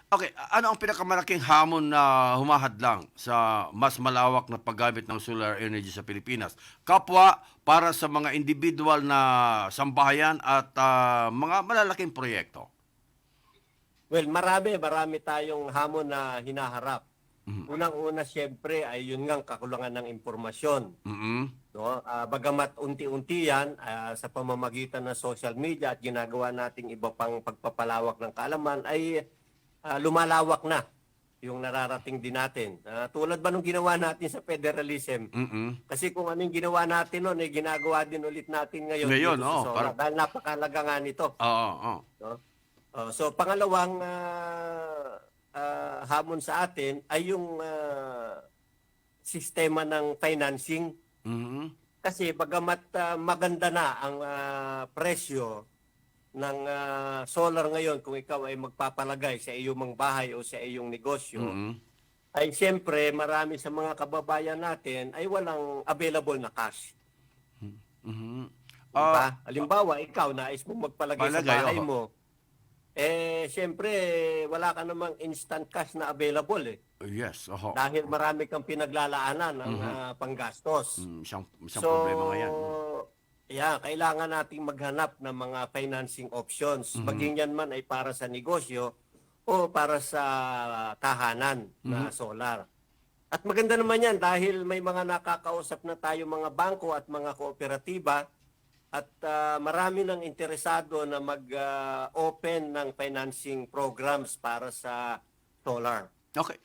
Okay, ano ang pinakamalaking hamon na humahadlang sa mas malawak na paggamit ng solar energy sa Pilipinas? Kapwa, para sa mga individual na sambahayan at mga malalaking proyekto? Well, marami tayong hamon na hinaharap. Mhm. Unang-una siyempre ay yun ngang kakulangan ng impormasyon. Mm. No? Bagamat unti-unti yan sa pamamagitan ng social media at ginagawa nating iba pang pagpapalawak ng kaalaman ay lumalawak na yung nararating din natin. Tulad ba nung ginawa natin sa federalism? Mm. Kasi kung anong ginawa natin noon, eh, ginagawa din ulit natin ngayon Ngayon, dito sa para solar. Dahil napakalaga nga nito. oo, oo. No? So pangalawang hamon sa atin ay yung sistema ng financing. Mhm. Kasi bagamat maganda na ang presyo ng solar ngayon kung ikaw ay magpapalagay sa iyong mga bahay o sa iyong negosyo, Mm. ay siyempre marami sa mga kababayan natin ay walang available na cash. Mhm. Di Ah, ba? Halimbawa, ikaw nais mong magpalagay sa palagay, bahay oo. mo, siyempre wala ka namang instant cash na available eh. Yes, oho. Dahil marami kang pinaglalaanan ng Mhm. panggastos. Isang So, problema nga yan. yeah, kailangan nating maghanap ng mga financing options. Mhm. Maging yan man ay para sa negosyo o para sa tahanan na Mhm. solar. At maganda naman yan dahil may mga nakakausap na tayo mga bangko at mga kooperatiba at marami ng interesado na mag-open ng financing programs para sa solar. Okay.